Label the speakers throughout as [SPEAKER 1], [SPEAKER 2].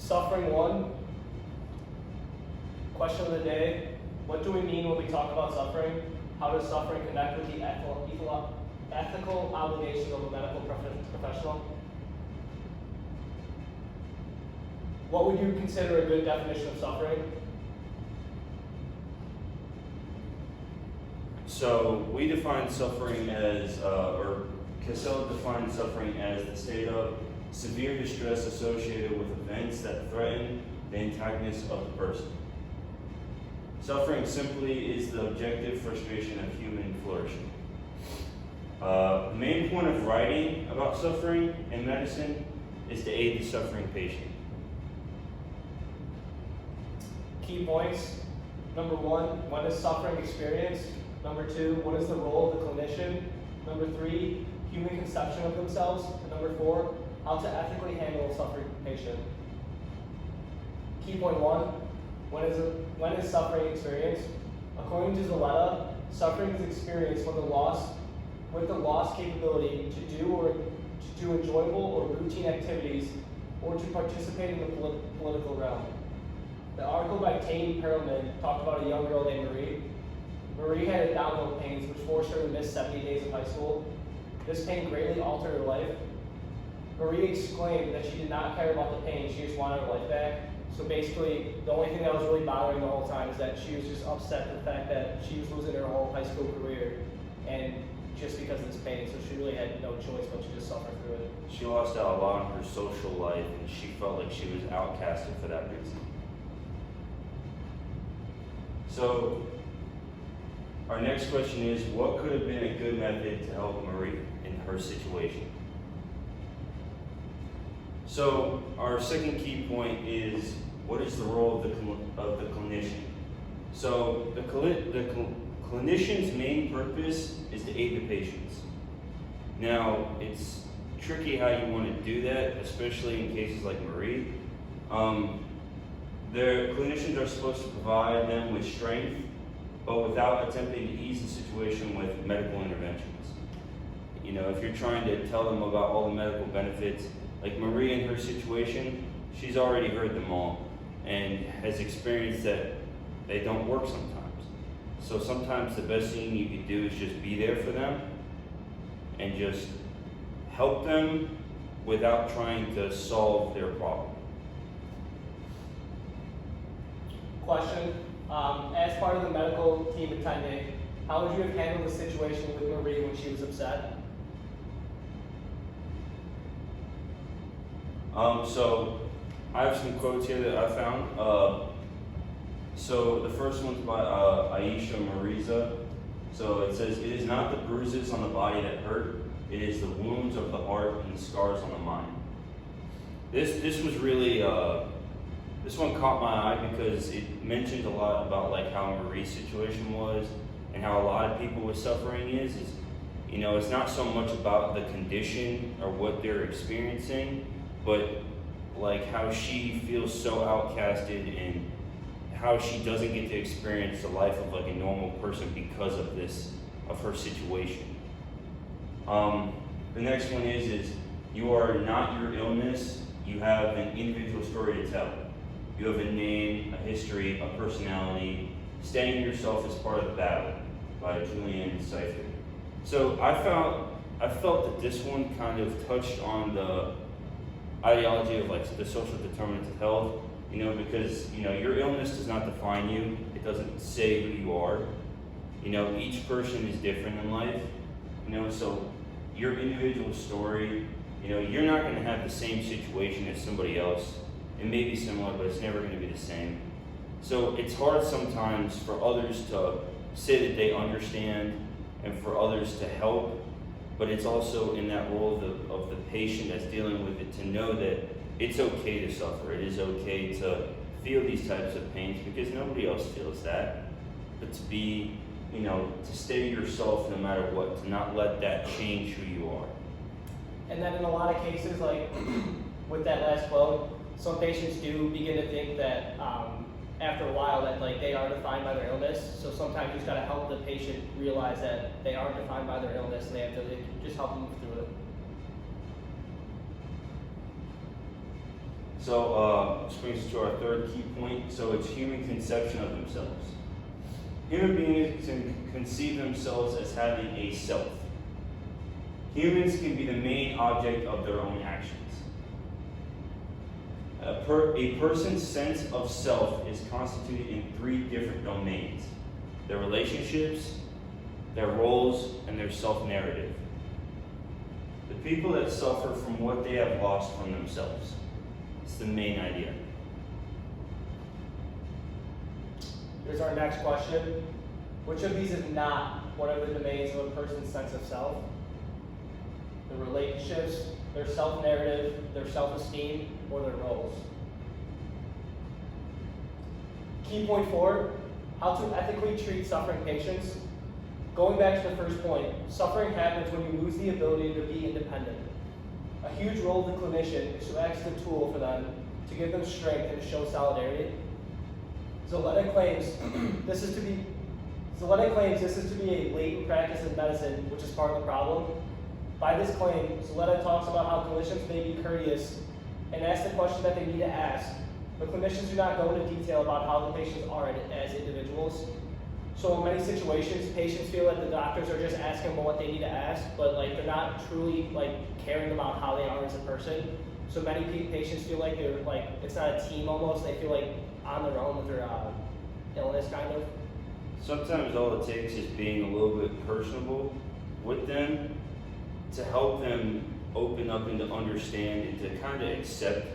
[SPEAKER 1] Suffering 1, question of the day. What do we mean when we talk about suffering? How does suffering connect with the ethical obligations of a medical professional? What would you consider a good definition of suffering?
[SPEAKER 2] So we define suffering as, or Cassell defined suffering as the state of severe distress associated with events that threaten the intactness of the person. Suffering simply is the objective frustration of human flourishing. The main point of writing about suffering in medicine is to aid the suffering patient.
[SPEAKER 1] Key points. Number 1, when is suffering experienced? Number 2, what is the role of the clinician? Number 3, human conception of themselves. And number 4, how to ethically handle a suffering patient. Key point 1, when is suffering experienced? According to Zaletta, suffering is experienced with the lost capability to do enjoyable or routine activities or to participate in the political realm. The article by Tane Perelman talked about a young girl named Marie. Marie had abdominal pains which forced her to miss 70 days of high school. This pain greatly altered her life. Marie exclaimed that she did not care about the pain, she just wanted her life back. So basically, the only thing that was really bothering the whole time is that she was just upset at the fact that she was losing her whole high school career, and just because of this pain, so she really had no choice but to just suffer through it.
[SPEAKER 2] She lost out a lot on her social life, and she felt like she was outcasted for that reason. So, our next question is, what could have been a good method to help Marie in her situation? So, our second key point is, what is the role of the clinician? So, the clinician's main purpose is to aid the patients. Now, it's tricky how you want to do that, especially in cases like Marie. The clinicians are supposed to provide them with strength, but without attempting to ease the situation with medical interventions. You know, if you're trying to tell them about all the medical benefits, like Marie in her situation, she's already heard them all and has experienced that they don't work sometimes. So sometimes the best thing you can do is just be there for them and just help them without trying to solve their problem.
[SPEAKER 1] Question, as part of the medical team attending, how would you have handled the situation with Marie when she was upset?
[SPEAKER 2] So I have some quotes here that I found. So the first one's by Aisha Mariza. So it says, "It is not the bruises on the body that hurt, it is the wounds of the heart and the scars on the mind." This was really, this one caught my eye because it mentioned a lot about like how Marie's situation was and how a lot of people with suffering is, you know, it's not so much about the condition or what they're experiencing, but like how she feels so outcasted and how she doesn't get to experience the life of like a normal person because of this, of her situation. The next one is you are not your illness, you have an individual story to tell. You have a name, a history, a personality. Standing yourself is part of the battle, by Julian Seifert. So I felt that this one kind of touched on the ideology of like the social determinants of health, you know, because, you know, your illness does not define you. It doesn't say who you are. You know, each person is different in life, you know, so your individual story, you know, you're not going to have the same situation as somebody else. It may be similar, but it's never going to be the same. So it's hard sometimes for others to say that they understand and for others to help, but it's also in that role of the patient that's dealing with it to know that it's okay to suffer. It is okay to feel these types of pains because nobody else feels that. But to be, you know, to stay yourself no matter what, to not let that change who you are.
[SPEAKER 1] And then in a lot of cases, like with that last quote, some patients do begin to think that after a while that like they are defined by their illness. So sometimes you just gotta help the patient realize that they aren't defined by their illness and they have to just help them move through it.
[SPEAKER 2] So, this brings us to our third key point. So, it's human conception of themselves. Human beings can conceive themselves as having a self. Humans can be the main object of their own actions. A person's sense of self is constituted in 3 different domains: their relationships, their roles, and their self-narrative. The people that suffer from what they have lost from themselves. It's the main idea.
[SPEAKER 1] Here's our next question. Which of these is not one of the domains of a person's sense of self? Their relationships, their self-narrative, their self-esteem, or their roles? Key point 4, how to ethically treat suffering patients. Going back to the first point, suffering happens when you lose the ability to be independent. A huge role of the clinician is to act as a tool for them, to give them strength and to show solidarity. Zoletta claims this is to be a latent practice in medicine, which is part of the problem. By this claim, Zoletta talks about how clinicians may be courteous and ask the question that they need to ask, but clinicians do not go into detail about how the patients are as individuals. So in many situations, patients feel that the doctors are just asking them what they need to ask, but they're not truly caring about how they are as a person. So many patients feel like they're it's not a team almost. They feel on their own with their illness kind of.
[SPEAKER 2] Sometimes all it takes is being a little bit personable with them to help them open up and to understand and to kind of accept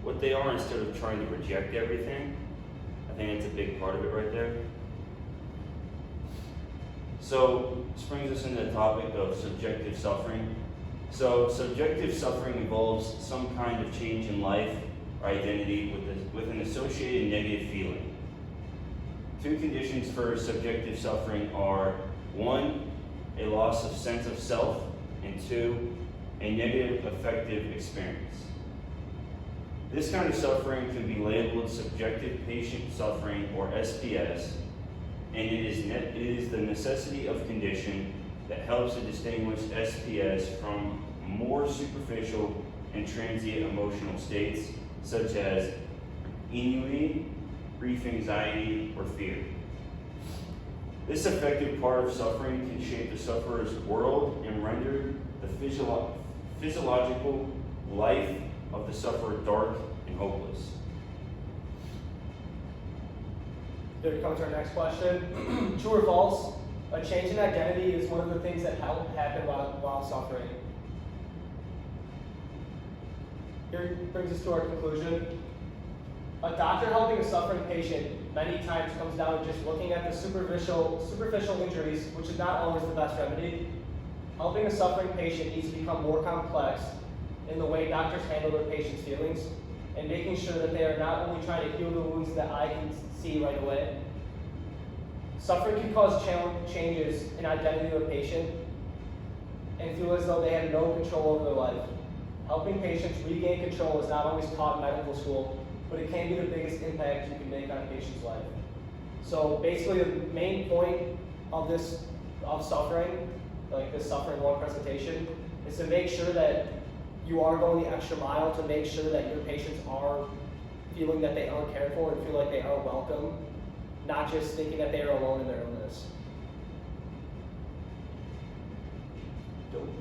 [SPEAKER 2] what they are instead of trying to reject everything. I think that's a big part of it right there. So this brings us into the topic of subjective suffering. So subjective suffering involves some kind of change in life or identity with an associated negative feeling. 2 conditions for subjective suffering are 1, a loss of sense of self, and 2, a negative affective experience. This kind of suffering can be labeled subjective patient suffering, or SPS, and it is the necessity of condition that helps to distinguish SPS from more superficial and transient emotional states, such as ennui, brief anxiety, or fear. This affective part of suffering can shape the sufferer's world and render the physiological life of the sufferer dark and hopeless.
[SPEAKER 1] Here comes our next question. True or false? A change in identity is one of the things that happen while suffering. Here brings us to our conclusion. A doctor helping a suffering patient many times comes down to just looking at the superficial injuries, which is not always the best remedy. Helping a suffering patient needs to become more complex in the way doctors handle their patients' feelings, and making sure that they are not only trying to heal the wounds that I can see right away. Suffering can cause changes in identity of a patient and feel as though they have no control over their life. Helping patients regain control is not always taught in medical school, but it can be the biggest impact you can make on a patient's life. So basically the main point of suffering, this suffering one presentation, is to make sure that you are going the extra mile to make sure that your patients are feeling that they are cared for and feel like they are welcome, not just thinking that they are alone in their illness.